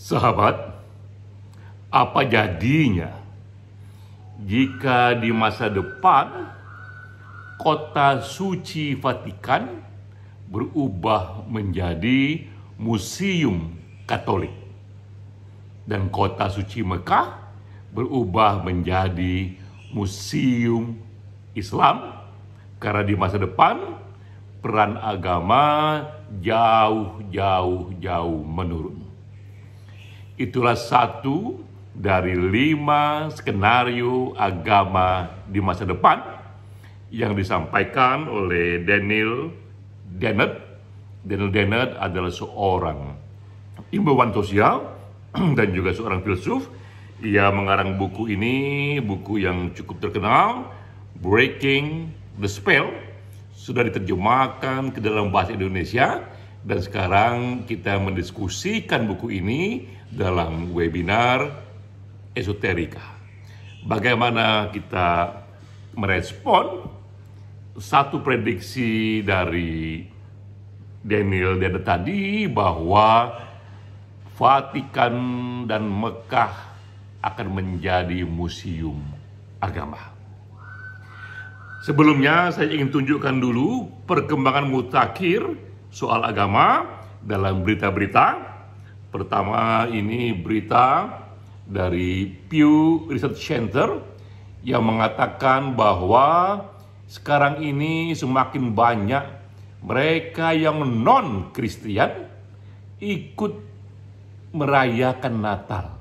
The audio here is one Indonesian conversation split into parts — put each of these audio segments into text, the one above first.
Sahabat, apa jadinya jika di masa depan kota suci Vatikan berubah menjadi museum Katolik dan kota suci Mekah berubah menjadi museum Islam, karena di masa depan peran agama jauh menurun. Itulah satu dari 5 skenario agama di masa depan yang disampaikan oleh Daniel Dennett. Daniel Dennett adalah seorang ilmuwan sosial dan juga seorang filsuf. Ia mengarang buku ini, buku yang cukup terkenal, Breaking the Spell. Sudah diterjemahkan ke dalam bahasa Indonesia, dan sekarang kita mendiskusikan buku ini dalam webinar Esoterika. Bagaimana kita merespon satu prediksi dari Daniel Dennett tadi bahwa Vatikan dan Mekah akan menjadi museum agama. Sebelumnya saya ingin tunjukkan dulu perkembangan mutakhir soal agama dalam berita-berita. Pertama, ini berita dari Pew Research Center yang mengatakan bahwa sekarang ini semakin banyak mereka yang non-Kristian ikut merayakan Natal.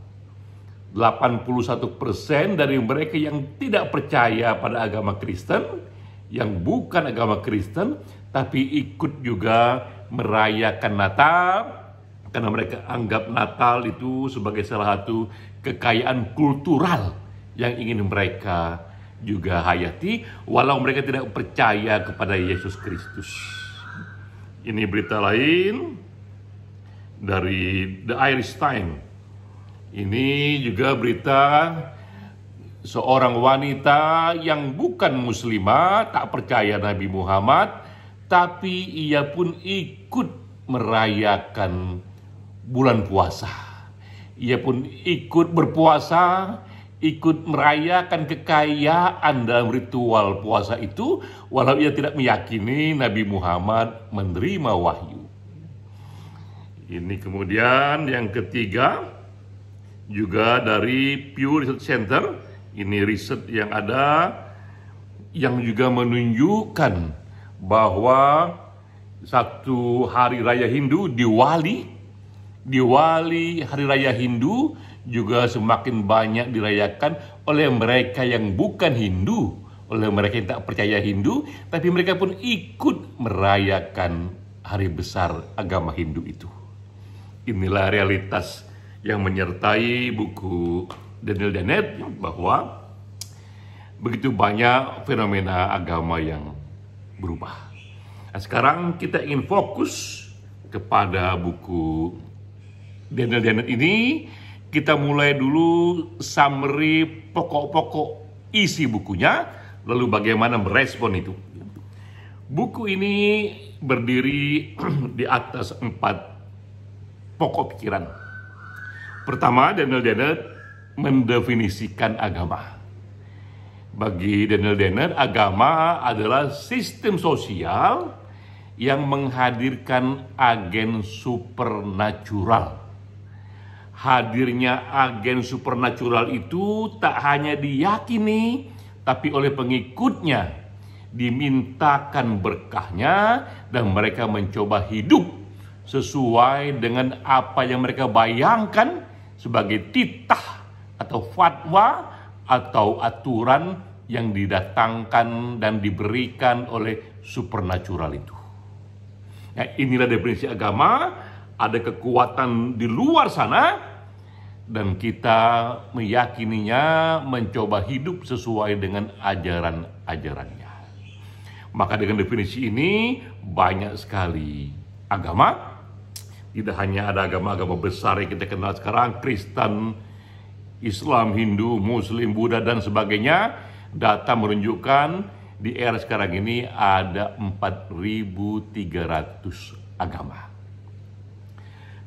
81% dari mereka yang tidak percaya pada agama Kristen, yang bukan agama Kristen, tapi ikut juga merayakan Natal, karena mereka anggap Natal itu sebagai salah satu kekayaan kultural yang ingin mereka juga hayati, walau mereka tidak percaya kepada Yesus Kristus. Ini berita lain dari The Irish Times. Ini juga berita seorang wanita yang bukan muslimah, tak percaya Nabi Muhammad, tapi ia pun ikut merayakan bulan puasa. Ia pun ikut berpuasa, ikut merayakan kekayaan dalam ritual puasa itu, walau ia tidak meyakini Nabi Muhammad menerima wahyu. Ini kemudian yang ketiga, juga dari Pew Research Center. Ini riset yang ada yang juga menunjukkan bahwa satu hari raya Hindu, Diwali hari raya Hindu juga semakin banyak dirayakan oleh mereka yang bukan Hindu, oleh mereka yang tak percaya Hindu, tapi mereka pun ikut merayakan hari besar agama Hindu itu. Inilah realitas yang menyertai buku Daniel Dennett, bahwa begitu banyak fenomena agama yang berubah. Nah, sekarang kita ingin fokus kepada buku Daniel Dennett ini. Kita mulai dulu summary pokok-pokok isi bukunya, lalu bagaimana merespon itu. Buku ini berdiri di atas 4 pokok pikiran. Pertama, Daniel Dennett mendefinisikan agama. Bagi Daniel Dennett, agama adalah sistem sosial yang menghadirkan agen supernatural. Hadirnya agen supernatural itu tak hanya diyakini, tapi oleh pengikutnya dimintakan berkahnya, dan mereka mencoba hidup sesuai dengan apa yang mereka bayangkan sebagai titah atau fatwa atau aturan yang didatangkan dan diberikan oleh supernatural itu. Nah, inilah definisi agama. Ada kekuatan di luar sana, dan kita meyakininya, mencoba hidup sesuai dengan ajaran-ajarannya. Maka dengan definisi ini banyak sekali agama. Tidak hanya ada agama-agama besar yang kita kenal sekarang, Kristen, Islam, Hindu, Muslim, Buddha, dan sebagainya. Data menunjukkan di era sekarang ini ada 4.300 agama.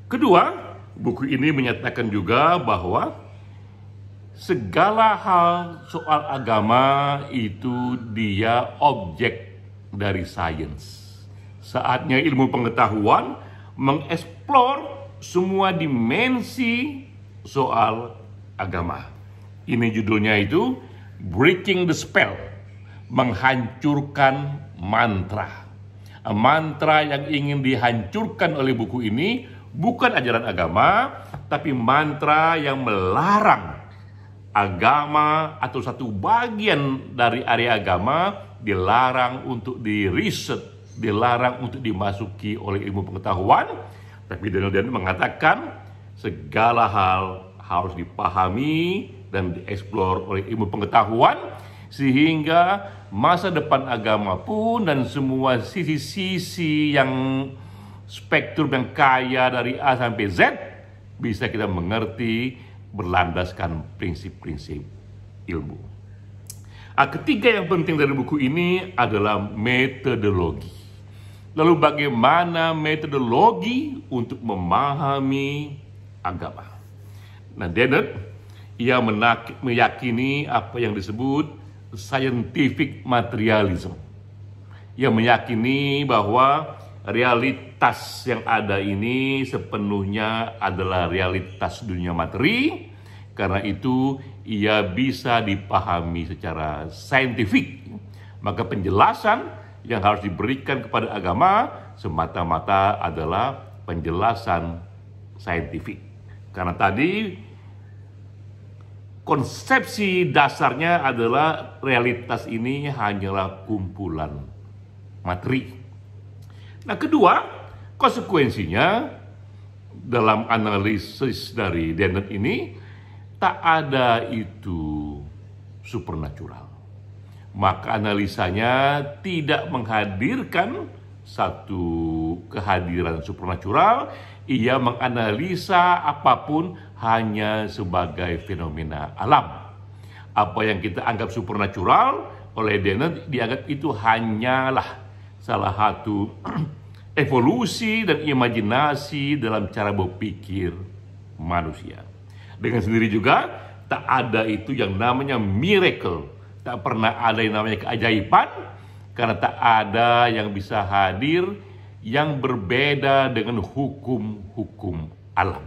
Kedua, buku ini menyatakan juga bahwa segala hal soal agama itu dia objek dari sains. Saatnya ilmu pengetahuan mengeksplor semua dimensi soal agama. Ini judulnya itu Breaking the Spell, menghancurkan mantra. Mantra yang ingin dihancurkan oleh buku ini bukan ajaran agama, tapi mantra yang melarang agama atau satu bagian dari area agama dilarang untuk diriset, dilarang untuk dimasuki oleh ilmu pengetahuan. Tapi Daniel mengatakan segala hal harus dipahami dan dieksplor oleh ilmu pengetahuan, sehingga masa depan agama pun dan semua sisi-sisi yang spektrum yang kaya dari A sampai Z bisa kita mengerti berlandaskan prinsip-prinsip ilmu. Ketiga yang penting dari buku ini adalah metodologi. Lalu bagaimana metodologi untuk memahami agama? Nah, Dennett, ia meyakini apa yang disebut scientific materialism. Ia meyakini bahwa realitas yang ada ini sepenuhnya adalah realitas dunia materi. Karena itu ia bisa dipahami secara saintifik. Maka penjelasan yang harus diberikan kepada agama semata-mata adalah penjelasan saintifik. Karena tadi konsepsi dasarnya adalah realitas ini hanyalah kumpulan materi. Nah, kedua, konsekuensinya dalam analisis dari Dennett ini tak ada itu supernatural. Maka analisanya tidak menghadirkan satu kehadiran supernatural. Ia menganalisa apapun hanya sebagai fenomena alam. Apa yang kita anggap supernatural oleh Dennett dianggap itu hanyalah salah satu evolusi dan imajinasi dalam cara berpikir manusia. Dengan sendiri juga tak ada itu yang namanya miracle. Tak pernah ada yang namanya keajaiban, karena tak ada yang bisa hadir yang berbeda dengan hukum-hukum alam.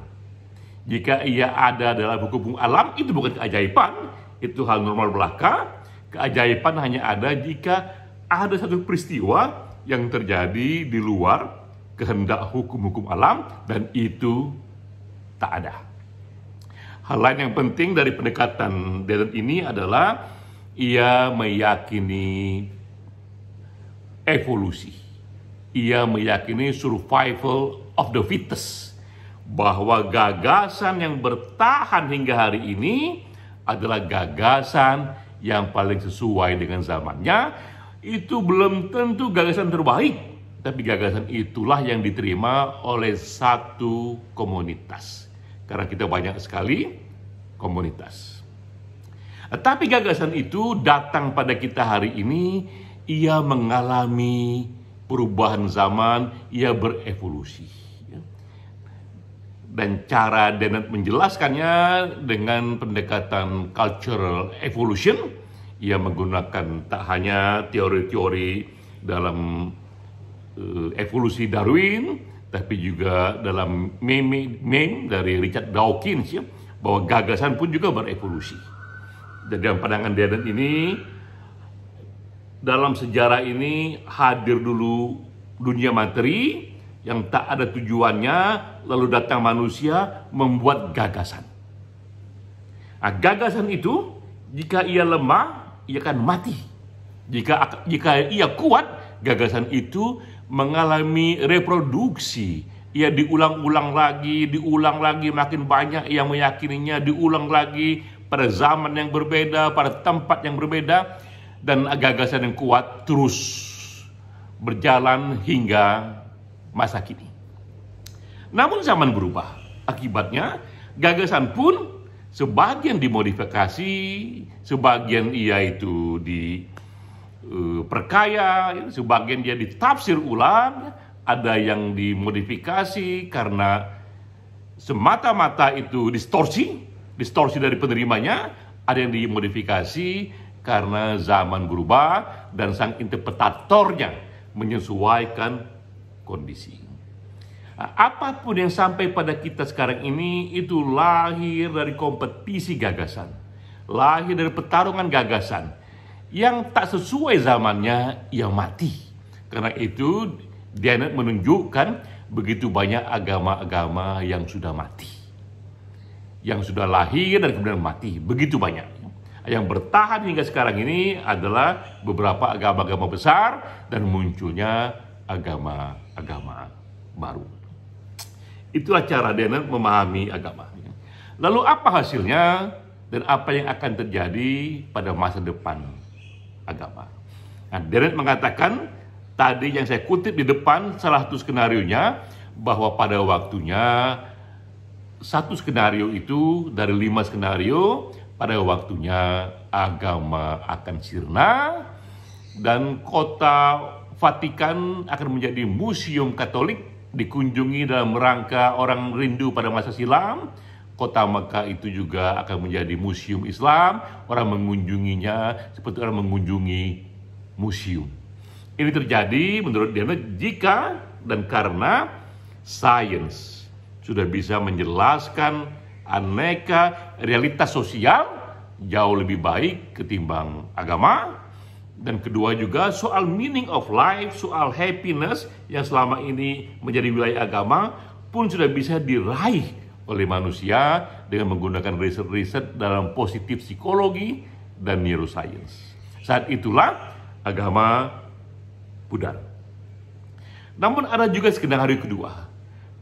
Jika ia ada dalam hukum alam, itu bukan keajaiban, itu hal normal belaka. Keajaiban hanya ada jika ada satu peristiwa yang terjadi di luar kehendak hukum-hukum alam, dan itu tak ada. Hal lain yang penting dari pendekatan Dennett ini adalah ia meyakini evolusi. Ia meyakini survival of the fittest, bahwa gagasan yang bertahan hingga hari ini adalah gagasan yang paling sesuai dengan zamannya. Itu belum tentu gagasan terbaik, tapi gagasan itulah yang diterima oleh satu komunitas. Karena kita banyak sekali komunitas. Tapi gagasan itu datang pada kita hari ini, ia mengalami perubahan zaman, ia berevolusi. Dan cara Dennett menjelaskannya dengan pendekatan cultural evolution, ia menggunakan tak hanya teori-teori dalam evolusi Darwin, tapi juga dalam meme dari Richard Dawkins, ya, bahwa gagasan pun juga berevolusi. Dan dalam pandangan Dennett ini, dalam sejarah ini hadir dulu dunia materi yang tak ada tujuannya, lalu datang manusia membuat gagasan. Nah, gagasan itu jika ia lemah, ia akan mati. Jika ia kuat, gagasan itu mengalami reproduksi. Ia diulang-ulang lagi, makin banyak yang meyakininya, diulang lagi pada zaman yang berbeda, pada tempat yang berbeda, dan gagasan yang kuat terus berjalan hingga masa kini. Namun zaman berubah, akibatnya gagasan pun sebagian dimodifikasi, sebagian ia itu diperkaya, sebagian dia ditafsir ulang, ada yang dimodifikasi karena semata-mata itu distorsi dari penerimanya, ada yang dimodifikasi karena zaman berubah dan sang interpretatornya menyesuaikan kondisi. Nah, apapun yang sampai pada kita sekarang ini itu lahir dari kompetisi gagasan, lahir dari pertarungan gagasan. Yang tak sesuai zamannya, ia mati. Karena itu, Dennett menunjukkan begitu banyak agama-agama yang sudah mati, yang sudah lahir dan kemudian mati, begitu banyak. Yang bertahan hingga sekarang ini adalah beberapa agama-agama besar dan munculnya agama-agama baru. Itulah cara Dennett memahami agama. Lalu apa hasilnya dan apa yang akan terjadi pada masa depan agama? Nah, Dennett mengatakan tadi yang saya kutip di depan salah satu skenarionya, bahwa pada waktunya satu skenario itu dari 5 skenario, pada waktunya agama akan sirna dan kota Vatikan akan menjadi museum Katolik, dikunjungi dalam rangka orang rindu pada masa silam. Kota Mekah itu juga akan menjadi museum Islam, orang mengunjunginya seperti orang mengunjungi museum. Ini terjadi menurut Dennett jika dan karena sains sudah bisa menjelaskan aneka realitas sosial jauh lebih baik ketimbang agama. Dan kedua juga soal meaning of life, soal happiness yang selama ini menjadi wilayah agama pun sudah bisa diraih oleh manusia dengan menggunakan riset-riset dalam positif psikologi dan neuroscience. Saat itulah agama pudar. Namun ada juga skenario kedua.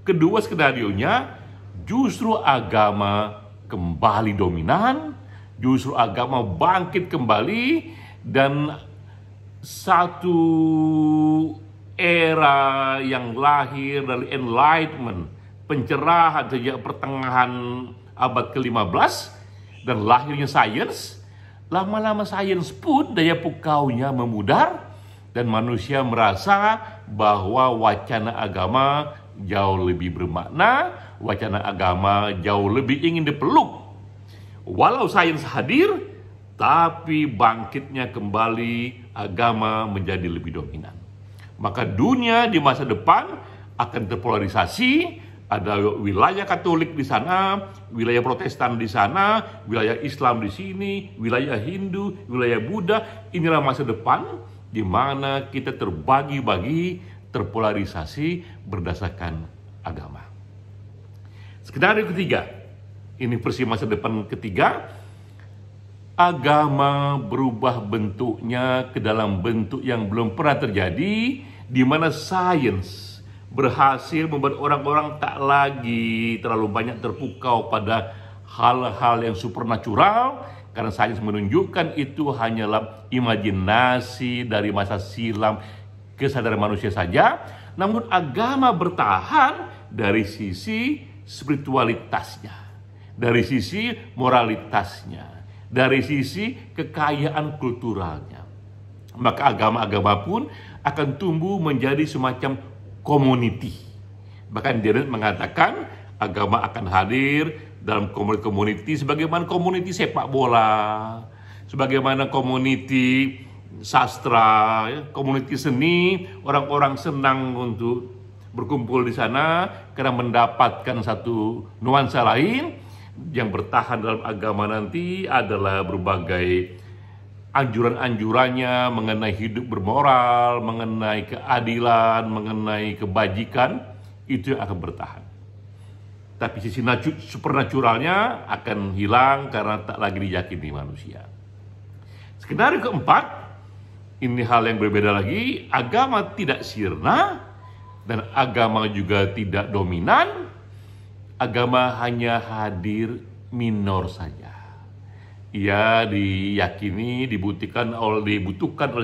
Kedua skenarionya justru agama kembali dominan, justru agama bangkit kembali, dan satu era yang lahir dari enlightenment, pencerahan sejak pertengahan abad ke-15 dan lahirnya sains. Lama-lama sains pun daya pukaunya memudar dan manusia merasa bahwa wacana agama jauh lebih bermakna, wacana agama jauh lebih ingin dipeluk. Walau sains hadir, tapi bangkitnya kembali agama menjadi lebih dominan. Maka dunia di masa depan akan terpolarisasi. Ada wilayah Katolik di sana, wilayah Protestan di sana, wilayah Islam di sini, wilayah Hindu, wilayah Buddha. Inilah masa depan di mana kita terbagi-bagi, terpolarisasi berdasarkan agama. Skenario ketiga, ini versi masa depan ketiga, agama berubah bentuknya ke dalam bentuk yang belum pernah terjadi, di mana sains berhasil membuat orang-orang tak lagi terlalu banyak terpukau pada hal-hal yang supernatural, karena sains menunjukkan itu hanyalah imajinasi dari masa silam kesadaran manusia saja. Namun agama bertahan dari sisi spiritualitasnya, dari sisi moralitasnya, dari sisi kekayaan kulturalnya. Maka agama-agama pun akan tumbuh menjadi semacam community. Bahkan Dennett mengatakan agama akan hadir dalam community sebagaimana community sepak bola, sebagaimana community sastra, community seni. Orang-orang senang untuk berkumpul di sana karena mendapatkan satu nuansa lain. Yang bertahan dalam agama nanti adalah berbagai anjuran-anjurannya mengenai hidup bermoral, mengenai keadilan, mengenai kebajikan, itu yang akan bertahan. Tapi sisi supernaturalnya akan hilang karena tak lagi diyakini manusia. Skenario keempat, ini hal yang berbeda lagi, agama tidak sirna dan agama juga tidak dominan. Agama hanya hadir minor saja. Ia diyakini, dibutuhkan oleh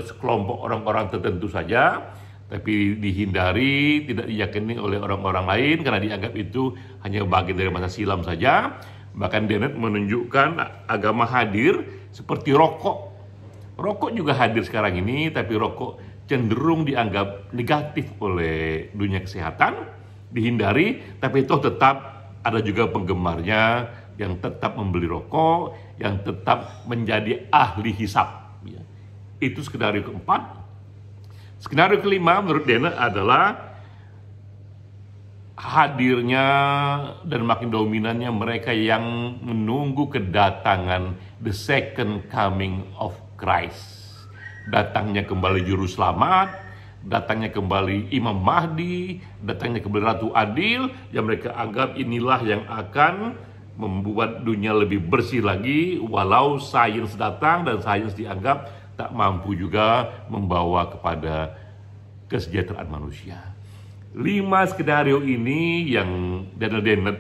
sekelompok orang-orang tertentu saja, tapi dihindari, tidak diyakini oleh orang-orang lain karena dianggap itu hanya bagian dari masa silam saja. Bahkan Dennett menunjukkan agama hadir seperti rokok. Rokok juga hadir sekarang ini, tapi rokok cenderung dianggap negatif oleh dunia kesehatan, dihindari, tapi itu tetap ada juga penggemarnya yang tetap membeli rokok, yang tetap menjadi ahli hisab. Ya. Itu skenario keempat. Skenario kelima menurut Dennett adalah hadirnya dan makin dominannya mereka yang menunggu kedatangan the second coming of Christ. Datangnya kembali Juru Selamat, datangnya kembali Imam Mahdi, datangnya kembali Ratu Adil, yang mereka anggap inilah yang akan membuat dunia lebih bersih lagi, walau sains datang dan sains dianggap tak mampu juga membawa kepada kesejahteraan manusia. 5 skenario ini yang Daniel Dennett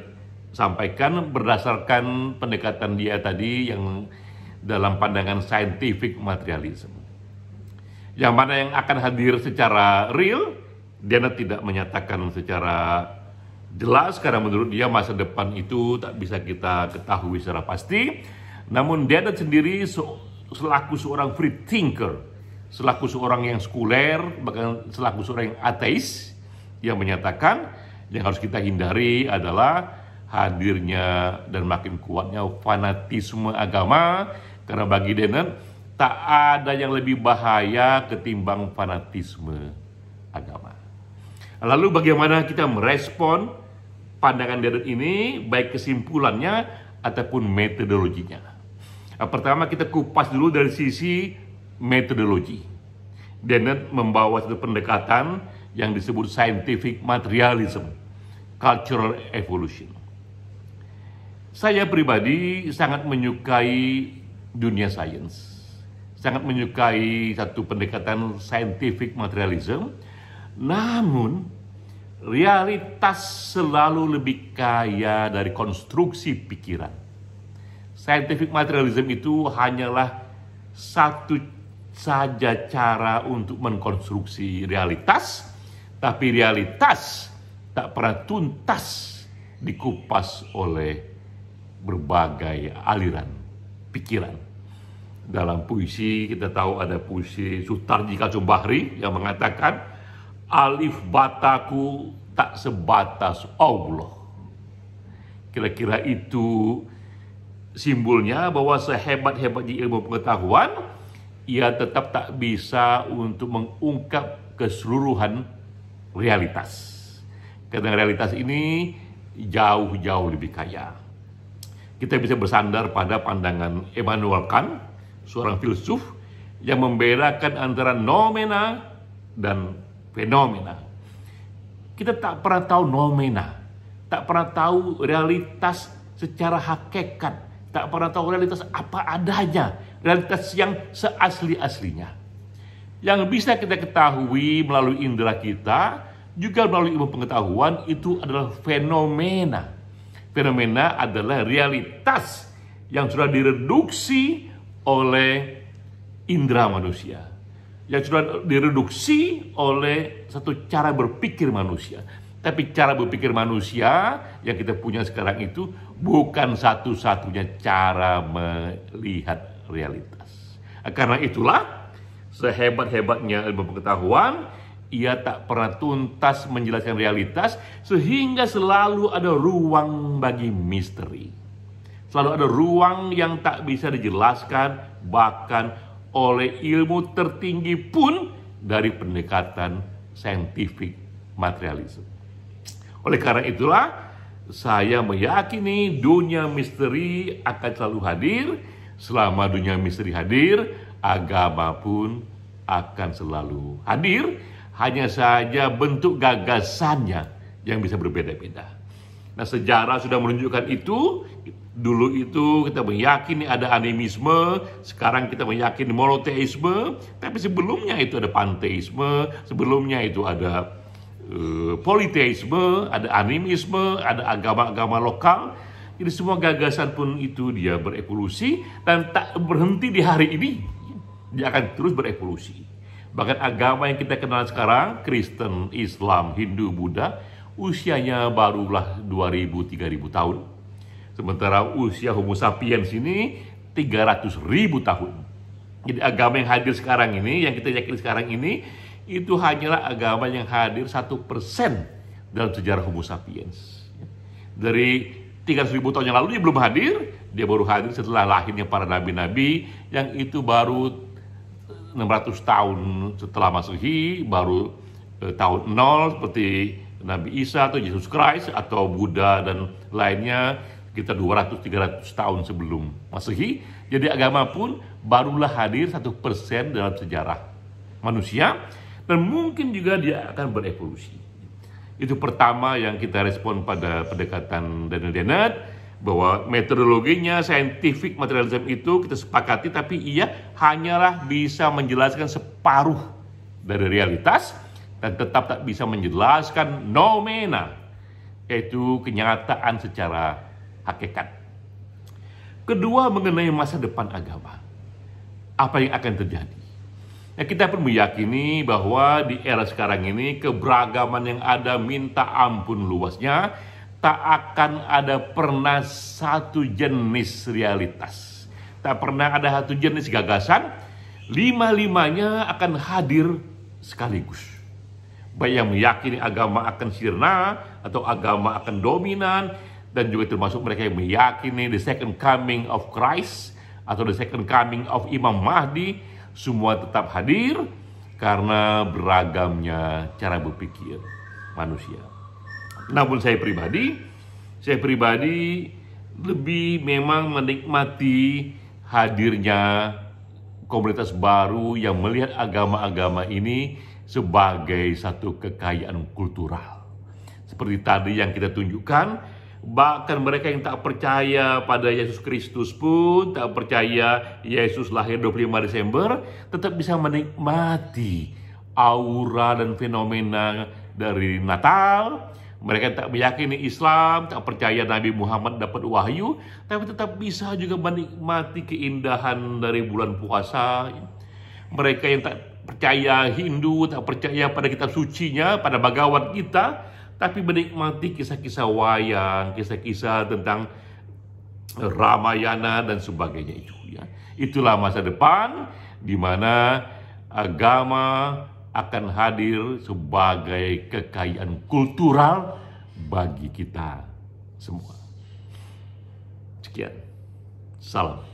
sampaikan berdasarkan pendekatan dia tadi yang dalam pandangan scientific materialism. Yang mana yang akan hadir secara real, Dennett tidak menyatakan secara jelas karena menurut dia masa depan itu tak bisa kita ketahui secara pasti. Namun Dennett sendiri selaku seorang free thinker, selaku seorang yang sekuler, bahkan selaku seorang yang ateis, yang menyatakan yang harus kita hindari adalah hadirnya dan makin kuatnya fanatisme agama, karena bagi Dennett tak ada yang lebih bahaya ketimbang fanatisme agama. Lalu bagaimana kita merespon pandangan Dennett ini, baik kesimpulannya ataupun metodologinya? Pertama kita kupas dulu dari sisi metodologi. Dennett membawa satu pendekatan yang disebut scientific materialism, cultural evolution. Saya pribadi sangat menyukai dunia sains, sangat menyukai satu pendekatan scientific materialism, namun realitas selalu lebih kaya dari konstruksi pikiran. Scientific materialism itu hanyalah satu saja cara untuk mengkonstruksi realitas, tapi realitas tak pernah tuntas dikupas oleh berbagai aliran pikiran. Dalam puisi kita tahu ada puisi Sutarji Kasumbahri yang mengatakan alif bataku tak sebatas Allah. Kira-kira itu simbolnya bahwa sehebat-hebatnya ilmu pengetahuan, ia tetap tak bisa untuk mengungkap keseluruhan realitas. Karena realitas ini jauh-jauh lebih kaya. Kita bisa bersandar pada pandangan Immanuel Kant, seorang filsuf yang membedakan antara nomena dan fenomena. Kita tak pernah tahu nomena, tak pernah tahu realitas secara hakikat, tak pernah tahu realitas apa adanya, realitas yang seasli-aslinya. Yang bisa kita ketahui melalui indera kita, juga melalui ilmu pengetahuan, itu adalah fenomena. Fenomena adalah realitas yang sudah direduksi oleh indera manusia, yang sudah direduksi oleh satu cara berpikir manusia. Tapi cara berpikir manusia yang kita punya sekarang itu bukan satu-satunya cara melihat realitas. Karena itulah sehebat-hebatnya ilmu pengetahuan, ia tak pernah tuntas menjelaskan realitas, sehingga selalu ada ruang bagi misteri. Selalu ada ruang yang tak bisa dijelaskan, bahkan oleh ilmu tertinggi pun dari pendekatan scientific materialism. Oleh karena itulah, saya meyakini dunia misteri akan selalu hadir. Selama dunia misteri hadir, agama pun akan selalu hadir. Hanya saja bentuk gagasannya yang bisa berbeda-beda. Nah, sejarah sudah menunjukkan itu. Dulu itu kita meyakini ada animisme, sekarang kita meyakini monoteisme, tapi sebelumnya itu ada panteisme, sebelumnya itu ada politeisme, ada animisme, ada agama-agama lokal. Jadi semua gagasan pun itu dia berevolusi dan tak berhenti di hari ini. Dia akan terus berevolusi. Bahkan agama yang kita kenal sekarang, Kristen, Islam, Hindu, Buddha, usianya barulah 2000-3000 tahun. Sementara usia Homo sapiens ini 300.000 tahun. Jadi agama yang hadir sekarang ini, yang kita yakini sekarang ini, itu hanyalah agama yang hadir 1% dalam sejarah Homo sapiens. Dari 300.000 tahun yang lalu dia belum hadir, dia baru hadir setelah lahirnya para nabi-nabi, yang itu baru 600 tahun setelah Masehi, baru tahun 0 seperti Nabi Isa atau Yesus Christ atau Buddha dan lainnya kita 200-300 tahun sebelum Masehi. Jadi agama pun barulah hadir 1% dalam sejarah manusia, dan mungkin juga dia akan berevolusi. Itu pertama yang kita respon pada pendekatan Daniel Dennett, bahwa metodologinya scientific materialism itu kita sepakati, tapi ia hanyalah bisa menjelaskan separuh dari realitas dan tetap tak bisa menjelaskan nomena, yaitu kenyataan secara hakikat. Kedua, mengenai masa depan agama. Apa yang akan terjadi? Nah, kita pun meyakini bahwa di era sekarang ini keberagaman yang ada minta ampun luasnya, tak akan ada pernah satu jenis realitas, tak pernah ada satu jenis gagasan, lima-limanya akan hadir sekaligus. Baik yang meyakini agama akan sirna atau agama akan dominan, dan juga termasuk mereka yang meyakini the second coming of Christ atau the second coming of Imam Mahdi, semua tetap hadir karena beragamnya cara berpikir manusia. Namun saya pribadi lebih memang menikmati hadirnya komunitas baru yang melihat agama-agama ini sebagai satu kekayaan kultural. Seperti tadi yang kita tunjukkan, bahkan mereka yang tak percaya pada Yesus Kristus pun, tak percaya Yesus lahir 25 Desember, tetap bisa menikmati aura dan fenomena dari Natal. Mereka tak meyakini Islam, tak percaya Nabi Muhammad dapat wahyu, tapi tetap bisa juga menikmati keindahan dari bulan puasa. Mereka yang tak percaya Hindu, tak percaya pada kitab sucinya, pada Bhagavad Gita, tapi menikmati kisah-kisah wayang, kisah-kisah tentang Ramayana dan sebagainya itu. Ya. Itulah masa depan di mana agama akan hadir sebagai kekayaan kultural bagi kita semua. Sekian, salam.